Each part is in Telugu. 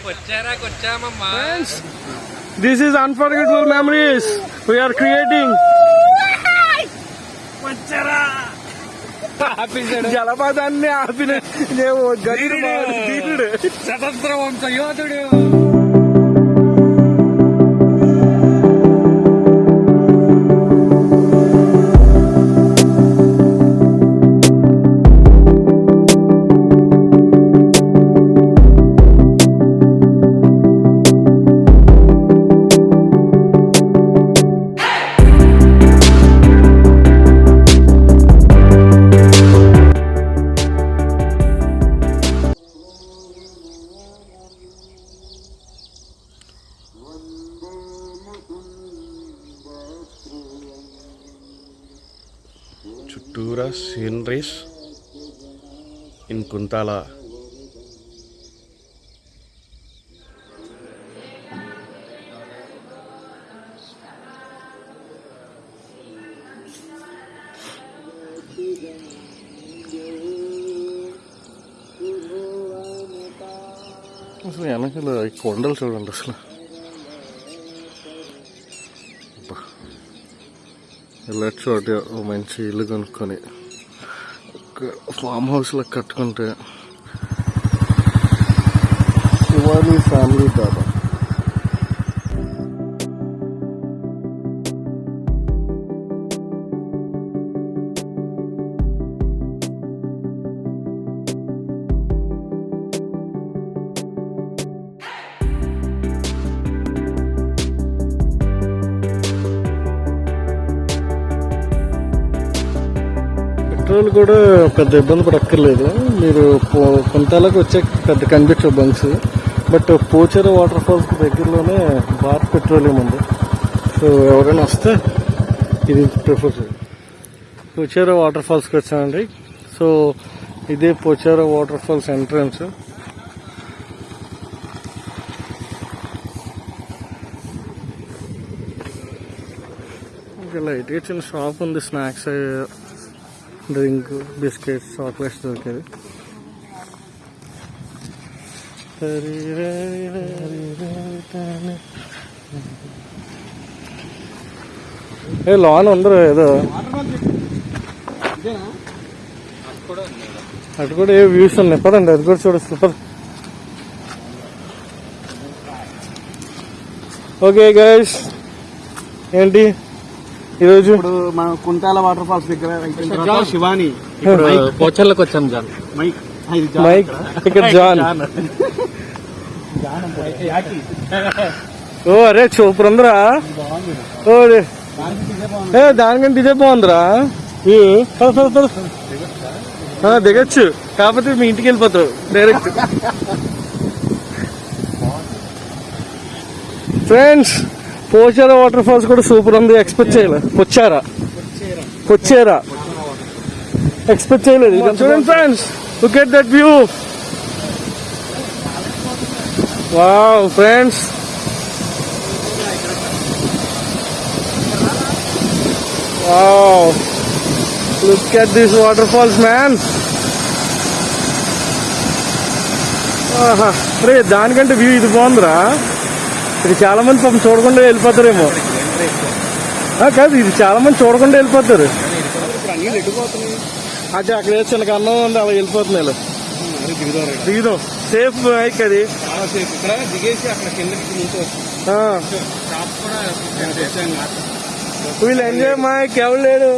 Friends, this is unforgettable memories we are creating. జలపాతాన్ని ఆపిన గరుడు స్వతంత్ర వంశ యోధుడు. చుట్టూరా సీనరీస్ ఇన్ కుంతాల. అసలు వెనకాల కొండలు చూడండి. అసలు వెళ్ళచ్చు అటు మంచి ఇల్లు కొనుక్కొని ఫామ్ హౌస్లో కట్టుకుంటే శివాని ఫ్యామిలీ దాదా. పెట్రోల్ కూడా పెద్ద ఇబ్బంది పడక్కర్లేదు. మీరు కొంతలకు వచ్చే పెద్ద కనిపించవు బంక్స్. బట్ పోచేరా వాటర్ ఫాల్స్కి దగ్గరలోనే భారత్ పెట్రోలియం ఉంది. సో ఎవరైనా వస్తే ఇది ప్రిఫర్ చేయండి. పోచేరా వాటర్ ఫాల్స్కి వచ్చామండి. సో ఇదే పోచేరా వాటర్ ఫాల్స్ ఎంట్రన్స్. ఇంకా లైట్గా చిన్న షాప్ ఉంది. స్నాక్స్, డ్రింక్, బిస్కెట్స్, చాక్లెట్స్ దొరికేది. ఏ లోన్ ఉండరు ఏదో అటు కూడా ఏ వ్యూస్ ఉన్నాయి. పదండి అది కూడా చూడొచ్చు. పద. ఓకే గైస్, ఏంటి ఈరోజు మన కుంటాల వాటర్ ఫాల్స్ దగ్గర శివాని పోచర్లకు వచ్చాం. జాన్ మైక్ ఇక్కడ జాన్. ఓ అరే సూపర్ ఉందిరా. ఓ ఏ దానికంటే ఇదే బాగుందిరా. దిగచ్చు, కాకపోతే మీ ఇంటికి వెళ్ళిపోతావు direct. Friends, Pochera water falls కూడా సూపర్ ఉంది. ఎక్స్పెక్ట్ చేయలేదు. పొచ్చేరా ఎక్స్పెక్ట్ చేయలేదు. చూడండి friends, look at that view. Wow friends, wow, look at this water falls man. అరే దానికంటే వ్యూ ఇది బాగుందిరా. ఇది చాలా మంది పాపం చూడకుండా వెళ్ళిపోతారేమో. కాదు, ఇది చాలా మంది చూడకుండా వెళ్ళిపోతారు. అదే అక్కడ చిన్న అన్నం ఉంది, అలా వెళ్ళిపోతున్నాయి. దిగుదాం, సేఫ్ బైక్ అది. వీళ్ళు ఎంజాయ్ మైక్ ఎవరు లేడు.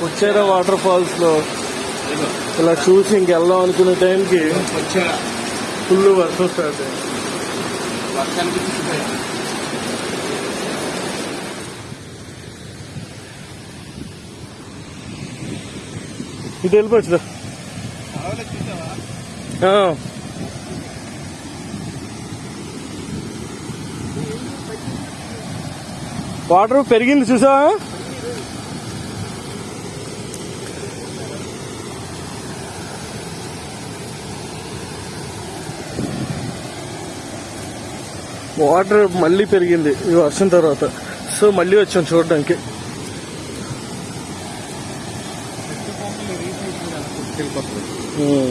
వచ్చారా వాటర్ ఫాల్స్ లో ఇలా చూసి ఇంకెళ్దాం అనుకునే టైంకి వచ్చారా ఫుల్ వర్షం స్టార్ట్ అయింది. వర్షానికి చిక్కిపోయా. ఇటు వెళ్ళిపోవచ్చుదా. వాటర్ పెరిగింది చూసా. వాటర్ మళ్ళీ పెరిగింది ఈ వర్షం తర్వాత. సో మళ్ళీ వచ్చాం చూడడానికి.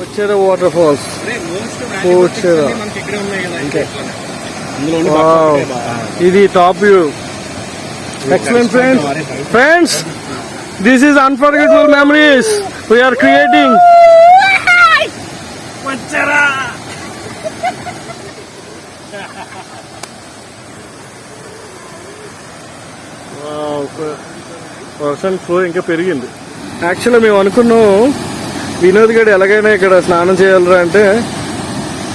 వచ్చారా వాటర్ ఫాల్స్. వచ్చారా ఇది top view. Excellent friends. Friends, this is unforgettable memories we're creating. వచ్చారా వర్షం ఫ్లో ఇంకా పెరిగింది. యాక్చువల్గా మేము అనుకున్నాం వినోద్ గడు ఎలాగైనా ఇక్కడ స్నానం చేయాలరా అంటే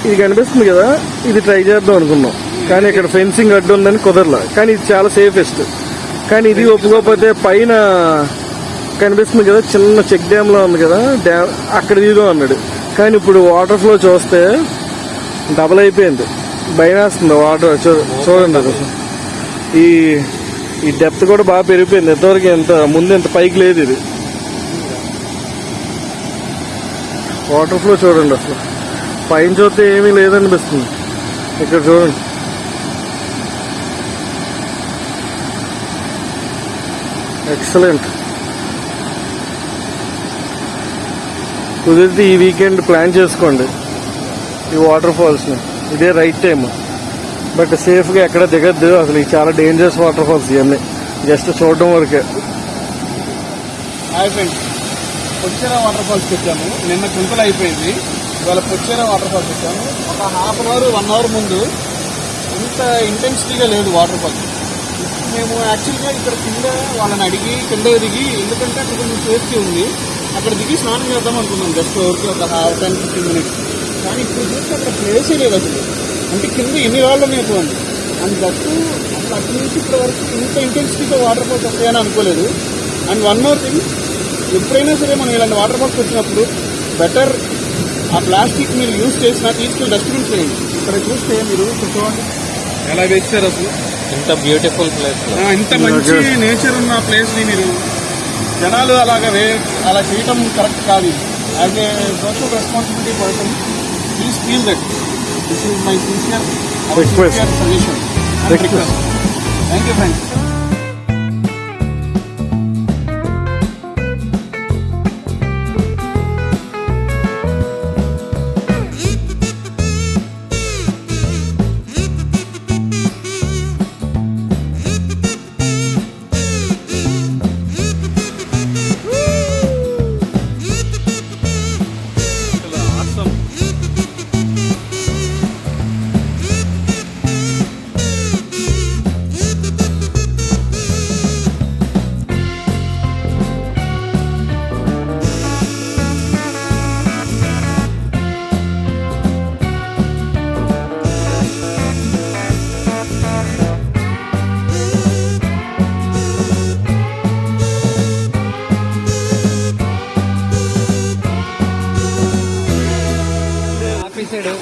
ఇది కనిపిస్తుంది కదా, ఇది ట్రై చేద్దాం అనుకున్నాం. కానీ ఇక్కడ ఫెన్సింగ్ అడ్డు ఉందని కుదరలా. కానీ ఇది చాలా సేఫెస్ట్. కానీ ఇది ఒప్పుకోకపోతే పైన కనిపిస్తుంది కదా చిన్న చెక్ డ్యామ్ లో ఉంది కదా, అక్కడ దిగుదాం అన్నాడు. కానీ ఇప్పుడు వాటర్ ఫ్లో చూస్తే డబల్ అయిపోయింది. భయం వేస్తుంది వాటర్. చూడండి అది ఈ డెప్త్ కూడా బాగా పెరిగిపోయింది. ఎంతవరకు ముందు ఎంత పైకి లేదు. ఇది వాటర్ ఫ్లో చూడండి. అసలు పైన చూస్తే ఏమీ లేదనిపిస్తుంది. ఇక్కడ చూడండి. ఎక్సలెంట్. కుదిరితే ఈ వీకెండ్ ప్లాన్ చేసుకోండి ఈ వాటర్ ఫాల్స్ని. ఇదే రైట్ టైం. బట్ సేఫ్గా ఎక్కడ దిగద్దు. అసలు ఇది చాలా డేంజరస్ వాటర్ ఫాల్స్. ఇవన్నీ జస్ట్ చూడడం వరకే. హాయ్ ఫ్రెండ్స్, పొచ్చేరా వాటర్ ఫాల్స్కి వచ్చాము. నిన్న కుంతలు అయిపోయింది, ఇవాళ పొచ్చేరా వాటర్ ఫాల్స్ వచ్చాము. ఒక హాఫ్ అన్ అవర్ 1 అవర్ ముందు ఇంత ఇంటెన్సిటీగా లేదు వాటర్ ఫాల్స్. మేము యాక్చువల్గా ఇక్కడ కింద వాళ్ళని అడిగి కింద దిగి, ఎందుకంటే అక్కడ కొంచెం సేఫ్టీ ఉంది, అక్కడ దిగి స్నానం చేద్దాం అనుకున్నాం. జస్ట్ ఊరికి ఒక 10-15 మినిట్స్. కానీ ఇప్పుడు చూస్తే అక్కడ ప్లేసే లేదు అసలు. అంటే కింద ఎన్ని రాళ్ళు ఉన్నాయి చూడండి. అండ్ దట్టు అసలు అటు నుంచి ఇక్కడ వరకు ఇంత ఇంటెన్సిటీతో వాటర్ ఫాల్స్ వస్తాయని అనుకోలేదు. అండ్ వన్ మోర్ థింగ్, ఎప్పుడైనా సరే మనం ఇలాంటి వాటర్ ఫాల్స్ వచ్చినప్పుడు బెటర్ ఆ ప్లాస్టిక్ మీరు యూజ్ చేసినా తీసుకుని డస్ట్బిన్ చేయండి. ఇక్కడ చూస్తే మీరు చూడండి ఎలా వేస్తారు అసలు. ఇంత బ్యూటిఫుల్ ప్లేస్, ఇంత మంచి నేచర్ ఉన్న ప్లేస్ని మీరు జనాలు అలా చేయటం కరెక్ట్ కాదు. As a social responsibility person, please feel that this is my sincere suggestion. Thank you friends.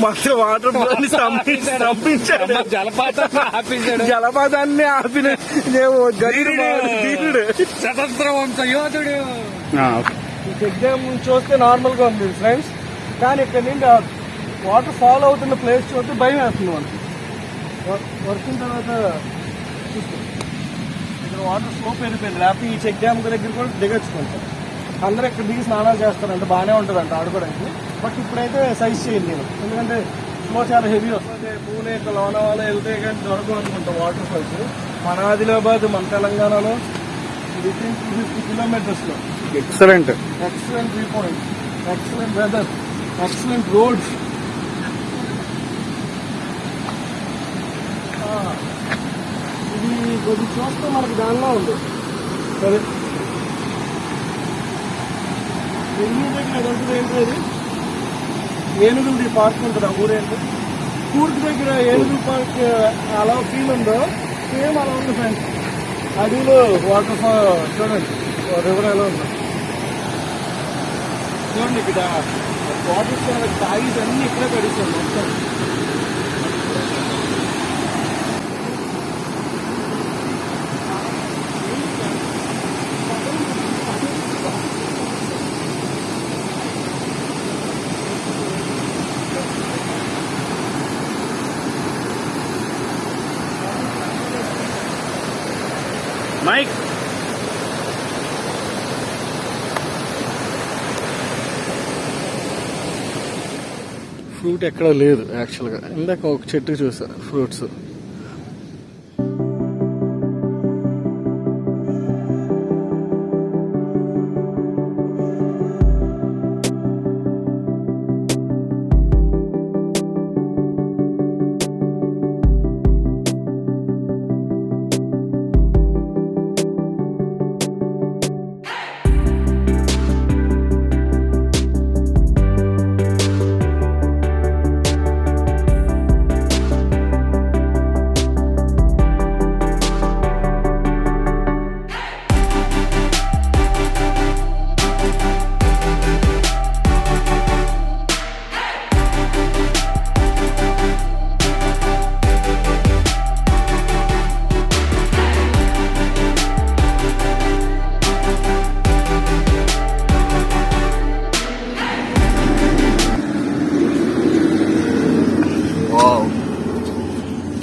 మాత్రం వాటర్ స్తంభించాడు. జలపాతాన్ని ఆపిన స్వతంత్ర వంశ యోధుడు. చెక్ డ్యామ్ చూస్తే నార్మల్ గా ఉంది ఫ్రెండ్స్. కానీ ఇక్కడ నుండి వాటర్ ఫాలో అవుతున్న ప్లేస్ చూస్తే భయం వేస్తుంది మనకి. వర్షం తర్వాత చూస్తే ఇక్కడ వాటర్ స్లో పెరిగిపోయింది. లేకపోతే ఈ చెక్ డ్యామ్ దగ్గర కూడా దిగొచ్చుకుంటారు. అందరూ ఇక్కడ దిగి స్నానాలు చేస్తారంట, బాగానే ఉంటుందంట ఆడుకోవడానికి. బట్ ఇప్పుడైతే సైజ్ చేయండి నేను, ఎందుకంటే ఫ్లో చాలా హెవీ వస్తుంది. పూణే లోనావాలా వెళ్తే కానీ దొరకవు అనుకుంటాం వాటర్ ఫాల్స్. మన ఆదిలాబాద్, మన తెలంగాణలో వితిన్ 250 కిలోమీటర్స్లో. Excellent view point, excellent weather, excellent roads. ఇది కొద్ది చూస్తే మనకి దానిలో ఉంది. సరే బెంగళూరు దగ్గర అదంతా ఏంటి అది ఏనుగులది పార్క్ ఉంటుంది. ఆ ఊరేంటి కూర్గ్ దగ్గర ఏనుగుల పార్క్ అలా ఫీల్ ఉందో సేమ్ అలా ఉంది ఫ్రెండ్స్. అడవిలో వాటర్ ఫాల్ చూడండి, రివర్ ఎలా ఉందో చూడండి. ఇక్కడ వాటర్ తాగిస్ అన్ని ఇక్కడే కడిస్తాం మొత్తం. మైక్ ఫ్రూట్ ఎక్కడ లేదు యాక్చువల్గా. ఇందాక ఒక చెట్టు చూసా ఫ్రూట్స్.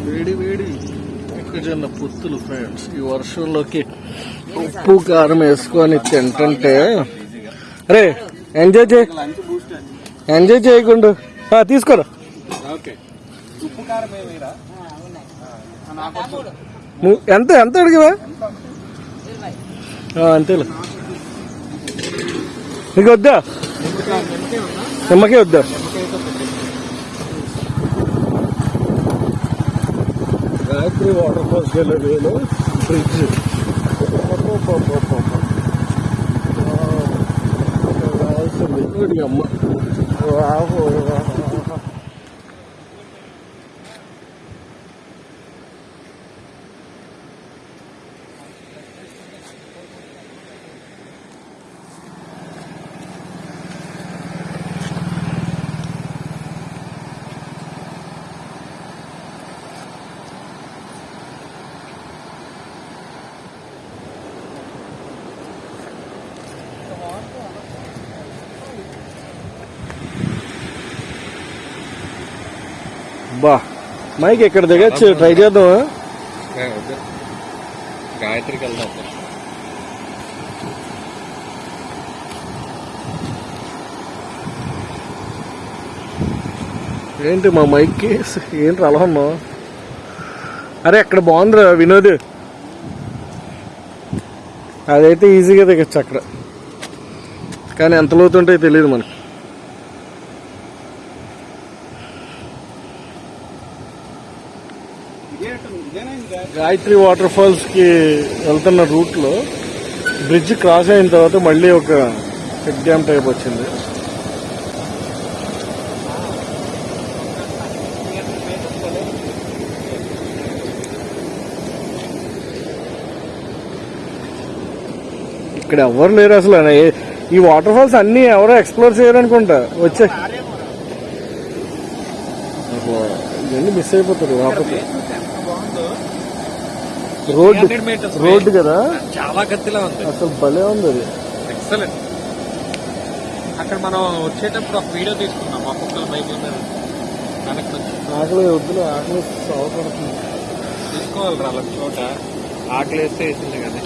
వేడి వేడి మొక్కజొన్న పొత్తులు ఫ్రెండ్స్. ఈ వర్షంలోకి ఉప్పు కారం వేసుకొని తింటుంటే అరే ఎంజాయ్ చేయకుండా తీసుకోరా. ఉప్పు కారం ఏమైనా ఎంత ఎంత అడిగివా? అంతేలే. నీకు వద్దా? నిమ్మకే వద్దా? గాయత్రి వాటర్ ఫాల్స్ వెళ్ళేవేలో బ్రిడ్జ్ రావాల్సింది అమ్మ. బా మైక్ ఎక్కడ దిగచ్చు, ట్రై చేద్దాం. గాయత్రికి వెళ్దాం. ఏంటి మా మైక్కి ఏంటి అలా ఉన్నావు? అరే అక్కడ బాగుందిరా వినోద్, అదైతే ఈజీగా దిగచ్చు అక్కడ, కానీ ఎంత లోతుంటాయో తెలియదు మనకి. గాయత్రి వాటర్ ఫాల్స్ కి వెళ్తున్న రూట్ లో బ్రిడ్జ్ క్రాస్ అయిన తర్వాత మళ్ళీ ఒక చెక్ డ్యామ్ టైప్ వచ్చింది. ఇక్కడ ఎవరు లేరు అసలు. ఈ వాటర్ ఫాల్స్ అన్ని ఎవరో ఎక్స్ప్లోర్ చేయరనుకుంటా. వచ్చే ఇవన్నీ మిస్ అయిపోతారు. రోడ్డు కదా, చాలా గట్టిలా ఉంది అసలు భలే ఉంది అది. ఎక్సలెంట్. అక్కడ మనం వచ్చేటప్పుడు ఒక వీడియో తీసుకున్నాం మా కుక్కల బైక్ మీద. ఆకలి వద్దులు, ఆకలి సాగుపడుతుంది. తీసుకోవాలి రా చోట. ఆకలి వేస్తే వేసింది కదా.